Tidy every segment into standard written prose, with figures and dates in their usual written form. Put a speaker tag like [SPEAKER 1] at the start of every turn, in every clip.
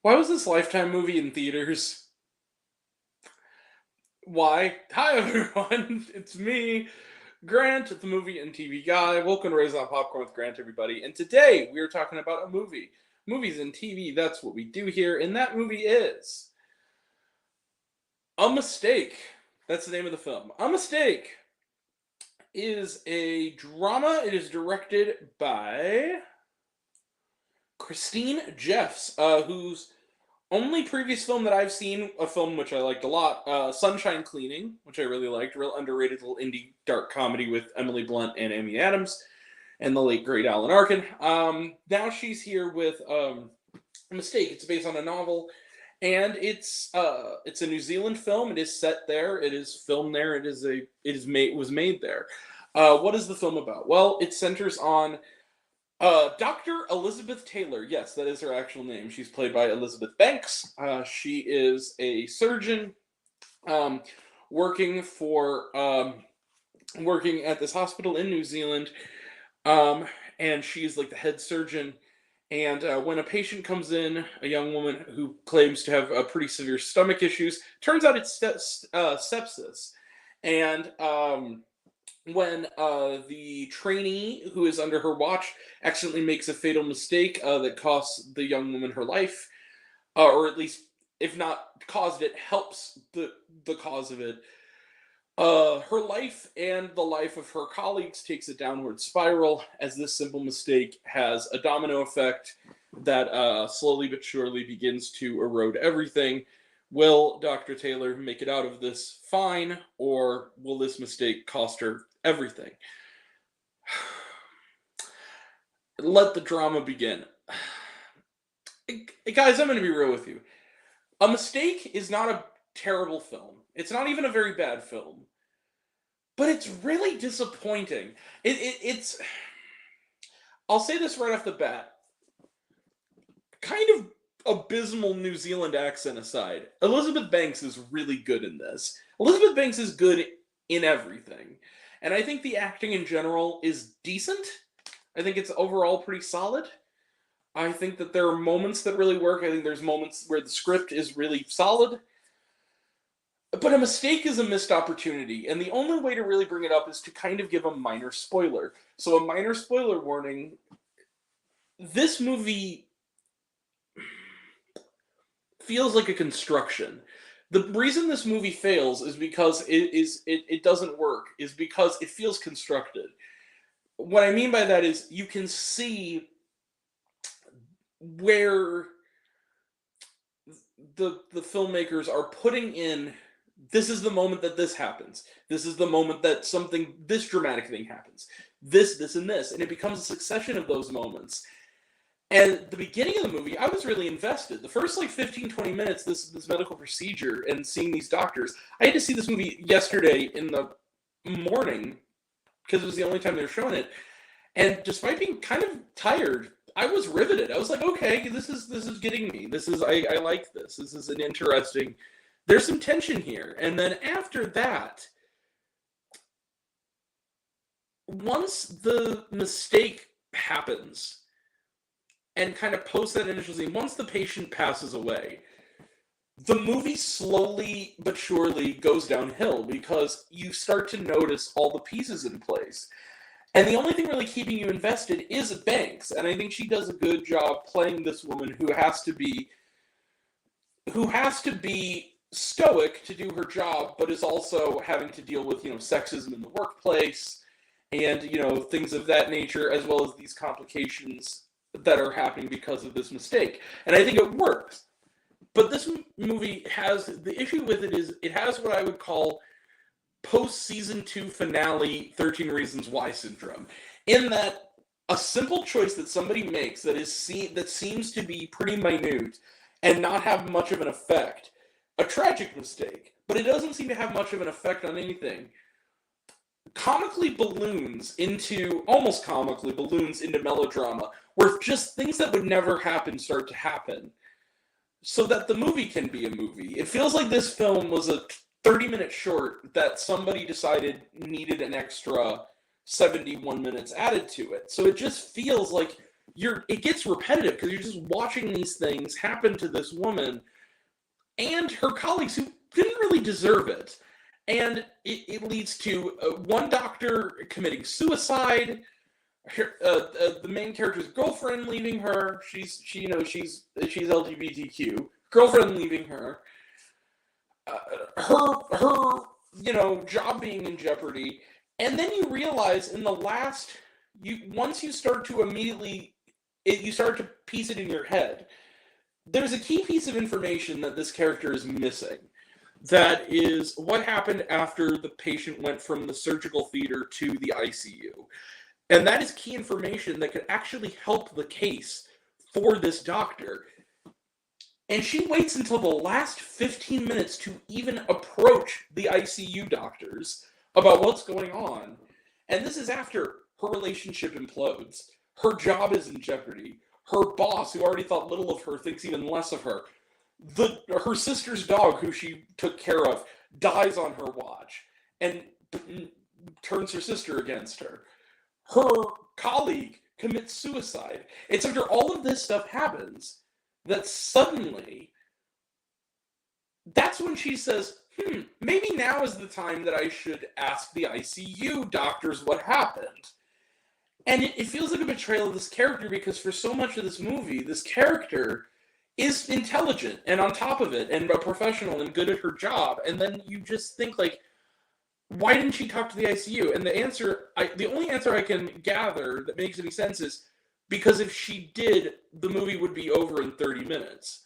[SPEAKER 1] Why was this Lifetime movie in theaters? Why? Hi everyone, it's me, Grant, the movie and TV guy. Welcome to Raise on Popcorn with Grant, everybody. And today we are talking about a movie. Movies and TV, that's what we do here, and that movie is A Mistake. That's the name of the film. A Mistake is a drama. It is directed by Christine Jeffs, whose only previous film that I've seen, a film which I liked a lot, Sunshine Cleaning, which I really liked, real underrated little indie dark comedy with Emily Blunt and Amy Adams, and the late great Alan Arkin. Now she's here with A Mistake. It's based on a novel, and it's a New Zealand film. It is set there. It is filmed there. Was made there. What is the film about? Well, it centers on Dr. Elizabeth Taylor. Yes, that is her actual name. She's played by Elizabeth Banks. She is a surgeon working at this hospital in New Zealand, and she's like the head surgeon. And when a patient comes in, a young woman who claims to have pretty severe stomach issues, turns out it's sepsis. And when the trainee who is under her watch accidentally makes a fatal mistake that costs the young woman her life, or at least, if not caused it, helps the cause of it. Her life and the life of her colleagues takes a downward spiral as this simple mistake has a domino effect that slowly but surely begins to erode everything. Will Dr. Taylor make it out of this fine, or will this mistake cost her everything? Let the drama begin. Guys, I'm going to be real with you. A Mistake is not a terrible film. It's not even a very bad film. But it's really disappointing. It's... I'll say this right off the bat. Kind of abysmal New Zealand accent aside, Elizabeth Banks is really good in this. Elizabeth Banks is good in everything. And I think the acting in general is decent. I think it's overall pretty solid. I think that there are moments that really work. I think there's moments where the script is really solid. But A Mistake is a missed opportunity, and the only way to really bring it up is to kind of give a minor spoiler. So a minor spoiler warning. This movie feels like a construction. The reason this movie fails is because it doesn't work, is because it feels constructed. What I mean by that is you can see where the filmmakers are putting in, this is the moment that this happens. This is the moment that this dramatic thing happens. This, and this. And it becomes a succession of those moments. And the beginning of the movie, I was really invested. The first 15, 20 minutes, this medical procedure and seeing these doctors. I had to see this movie yesterday in the morning because it was the only time they were showing it. And despite being kind of tired, I was riveted. I was like, okay, this is getting me. I like this. This is an interesting. There's some tension here. And then after that, once the mistake happens, and kind of post that initial scene, once the patient passes away, the movie slowly but surely goes downhill because you start to notice all the pieces in place. And the only thing really keeping you invested is Banks, and I think she does a good job playing this woman who has to be stoic to do her job, but is also having to deal with, sexism in the workplace and, things of that nature, as well as these complications that are happening because of this mistake. And I think it works. But this movie has, the issue with it is, it has what I would call post-season 2 finale 13 Reasons Why syndrome. In that, a simple choice that somebody makes that seems to be pretty minute and not have much of an effect, a tragic mistake, but it doesn't seem to have much of an effect on anything, almost comically balloons into melodrama, where just things that would never happen start to happen, so that the movie can be a movie. It feels like this film was a 30-minute short that somebody decided needed an extra 71 minutes added to it. So it just feels like it gets repetitive because you're just watching these things happen to this woman and her colleagues who didn't really deserve it. And it leads to one doctor committing suicide, the main character's girlfriend leaving her. She's LGBTQ. Girlfriend leaving her. Her job being in jeopardy. And then you realize in the last, once you start to you start to piece it in your head. There's a key piece of information that this character is missing. That is what happened after the patient went from the surgical theater to the ICU. And that is key information that could actually help the case for this doctor. And she waits until the last 15 minutes to even approach the ICU doctors about what's going on. And this is after her relationship implodes. Her job is in jeopardy. Her boss, who already thought little of her, thinks even less of her. Her sister's dog, who she took care of, dies on her watch and turns her sister against her. Her colleague commits suicide. It's after all of this stuff happens that suddenly, that's when she says, maybe now is the time that I should ask the ICU doctors what happened. And it feels like a betrayal of this character because for so much of this movie, this character is intelligent and on top of it and a professional and good at her job. And then you just think, like, why didn't she talk to the ICU? And the only answer I can gather that makes any sense is because if she did, the movie would be over in 30 minutes.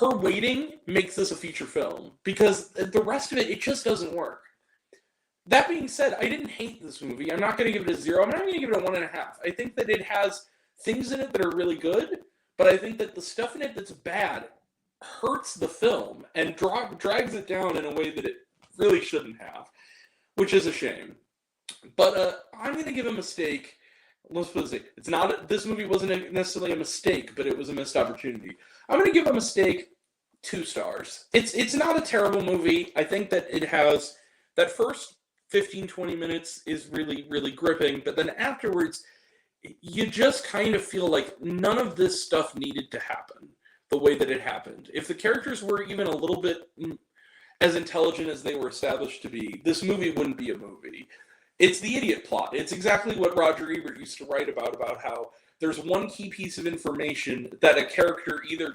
[SPEAKER 1] Her waiting makes this a feature film because the rest of it just doesn't work. That being said, I didn't hate this movie. I'm not going to give it a 0. I'm not going to give it a 1.5. I think that it has things in it that are really good, but I think that the stuff in it that's bad hurts the film and drags it down in a way that it really shouldn't have, which is a shame. But I'm going to give a mistake. Let's put it this way. It's not. This movie wasn't necessarily a mistake, but it was a missed opportunity. I'm going to give a mistake 2 stars. It's not a terrible movie. I think that it has that first 15-20 minutes is really, really gripping, but then afterwards, you just kind of feel like none of this stuff needed to happen the way that it happened. If the characters were even a little bit as intelligent as they were established to be, this movie wouldn't be a movie. It's the idiot plot. It's exactly what Roger Ebert used to write about how there's one key piece of information that a character either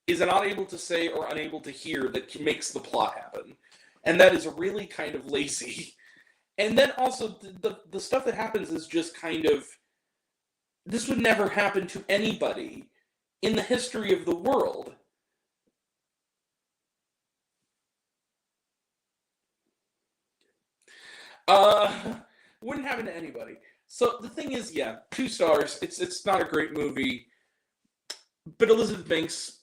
[SPEAKER 1] is not able to say or unable to hear that makes the plot happen. And that is really kind of lazy. And then also, the stuff that happens is just kind of, this would never happen to anybody in the history of the world. Wouldn't happen to anybody. So the thing is, 2 stars. It's not a great movie, but Elizabeth Banks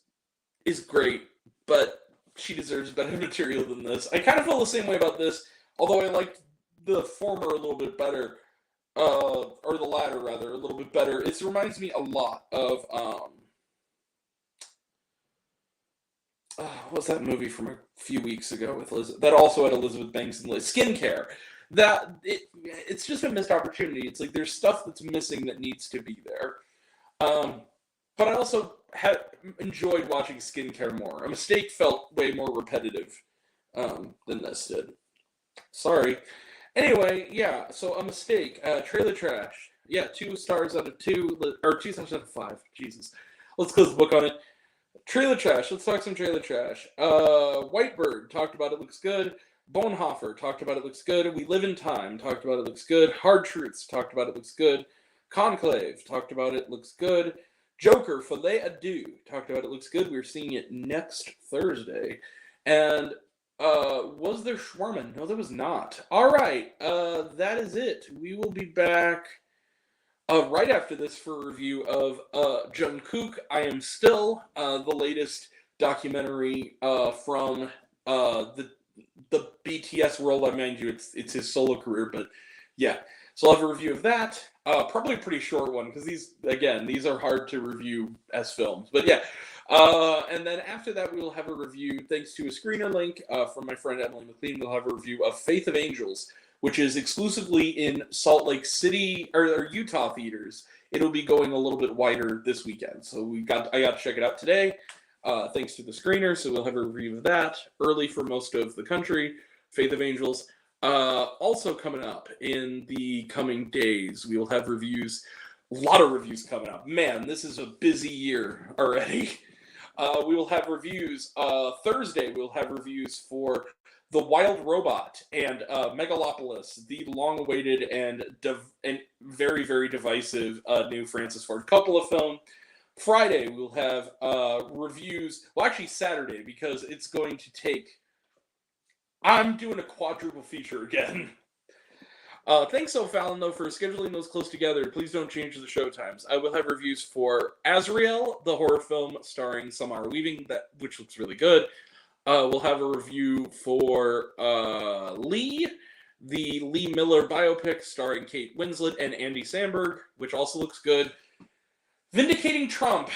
[SPEAKER 1] is great, but she deserves better material than this. I kind of feel the same way about this, although I liked the former a little bit better, or the latter rather, a little bit better. It reminds me a lot of what's that movie from a few weeks ago with Elizabeth that also had Elizabeth Banks and Skincare. It's just a missed opportunity. It's like there's stuff that's missing that needs to be there. But I also enjoyed watching Skincare more. A Mistake felt way more repetitive than this did. Sorry. Anyway, so A Mistake, Trailer Trash. 2 stars out of 2, or 2 stars out of 5. Jesus. Let's close the book on it. Trailer Trash. Let's talk some Trailer Trash. Whitebird, talked about it, looks good. Bonhoeffer, talked about it, looks good. We Live in Time, talked about it, looks good. Hard Truths, talked about it, looks good. Conclave, talked about it, looks good. Joker, Filet Adieu, talked about it, looks good. We're seeing it next Thursday. And was there Schwarman? No, there was not. All right, that is it. We will be back right after this for a review of Jungkook, I Am Still, the latest documentary from the BTS world. I mind you, it's his solo career, but yeah. So I'll have a review of that. Probably a pretty short one because these are hard to review as films. But yeah. And then after that, we will have a review, thanks to a screener link from my friend Emily McLean. We'll have a review of Faith of Angels, which is exclusively in Salt Lake City or Utah theaters. It'll be going a little bit wider this weekend. So I got to check it out today, thanks to the screener. So we'll have a review of that early for most of the country. Faith of Angels. Also coming up in the coming days, we will have reviews. A lot of reviews coming up. Man, this is a busy year already. We will have reviews. Thursday, we'll have reviews for The Wild Robot and Megalopolis, the long-awaited and very, very divisive new Francis Ford Coppola film. Friday, we'll have reviews. Well, actually, Saturday, because it's going to take... I'm doing a quadruple feature again. Thanks, O'Fallon, though, for scheduling those close together. Please don't change the show times. I will have reviews for Azrael, the horror film starring Samara Weaving, which looks really good. We'll have a review for Lee, the Lee Miller biopic starring Kate Winslet and Andy Samberg, which also looks good. Vindicating Trump,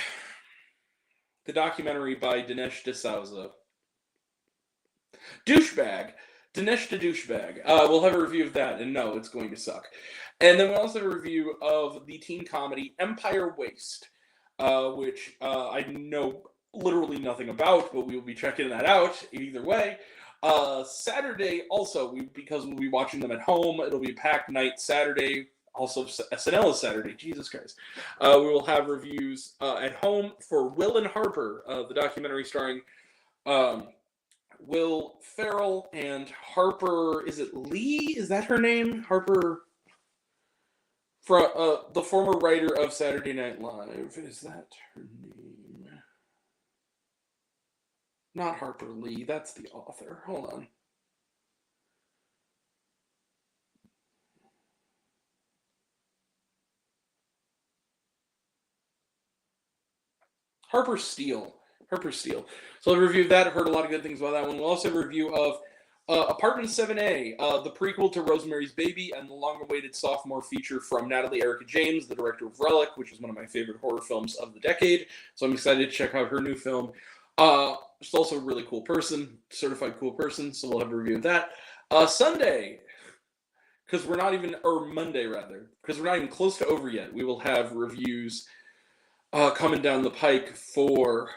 [SPEAKER 1] the documentary by Dinesh D'Souza. Douchebag. Dinesh the Douchebag. We'll have a review of that, and no, it's going to suck. And then we'll also have a review of the teen comedy Empire Waste, which I know literally nothing about, but we will be checking that out either way. Saturday, also, because we'll be watching them at home, it'll be a packed night Saturday. Also, SNL is Saturday. Jesus Christ. We will have reviews at home for Will and Harper, the documentary starring... Will Ferrell and Harper, is it Lee? Is that her name? Harper, the former writer of Saturday Night Live. Is that her name? Not Harper Lee, that's the author. Hold on. Harper Steele. So I'll review that. I've heard a lot of good things about that one. We'll also have a review of Apartment 7A, the prequel to Rosemary's Baby, and the long-awaited sophomore feature from Natalie Erica James, the director of Relic, which is one of my favorite horror films of the decade. So I'm excited to check out her new film. She's also a really cool person, certified cool person, so we'll have a review of that. Sunday, because we're not even, or Monday rather, because we're not even close to over yet, we will have reviews coming down the pike for...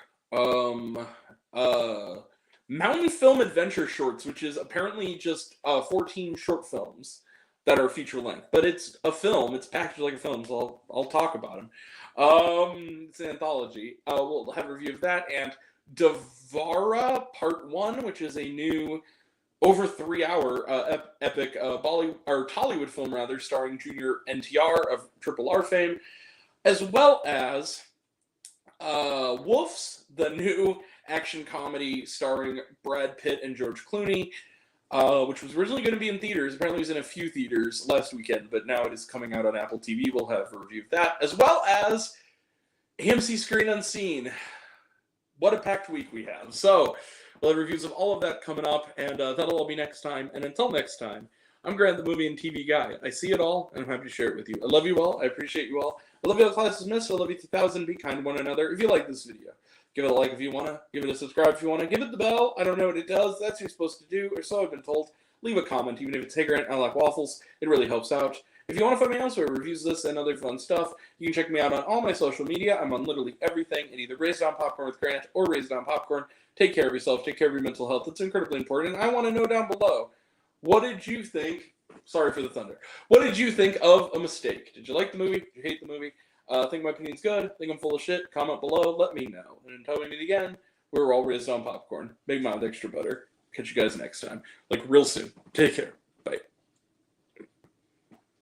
[SPEAKER 1] Mountain Film Adventure Shorts, which is apparently just 14 short films that are feature length, but it's a film. It's packaged like a film, so I'll talk about them. It's an anthology. We'll have a review of that, and Devara Part 1, which is a new over 3-hour epic Tollywood film rather, starring Junior NTR of Triple R fame, as well as Wolfs, the new action comedy starring Brad Pitt and George Clooney, which was originally going to be in theaters. Apparently it was in a few theaters last weekend, but now it is coming out on Apple TV. We'll have a review of that, as well as AMC Screen Unseen. What a packed week we have. So we'll have reviews of all of that coming up, and that'll all be next time. And until next time, I'm Grant, the movie and TV guy. I see it all, and I'm happy to share it with you. I love you all. I appreciate you all. I love you all, class dismissed. I love you 2000. Be kind to one another. If you like this video, give it a like if you want to. Give it a subscribe if you want to. Give it the bell. I don't know what it does. That's what you're supposed to do, or so I've been told. Leave a comment, even if it's, hey Grant, I like waffles. It really helps out. If you want to find me elsewhere, reviews this and other fun stuff, you can check me out on all my social media. I'm on literally everything at either Raised on Popcorn with Grant or Raised on Popcorn. Take care of yourself. Take care of your mental health. It's incredibly important. And I want to know down below, what did you think? Sorry for the thunder. What did you think of A Mistake? Did you like the movie? Did you hate the movie? Think my opinion's good? Think I'm full of shit? Comment below. Let me know. And until we meet again, we're all Raised on Popcorn. Big Mouth Extra Butter. Catch you guys next time. Like real soon. Take care.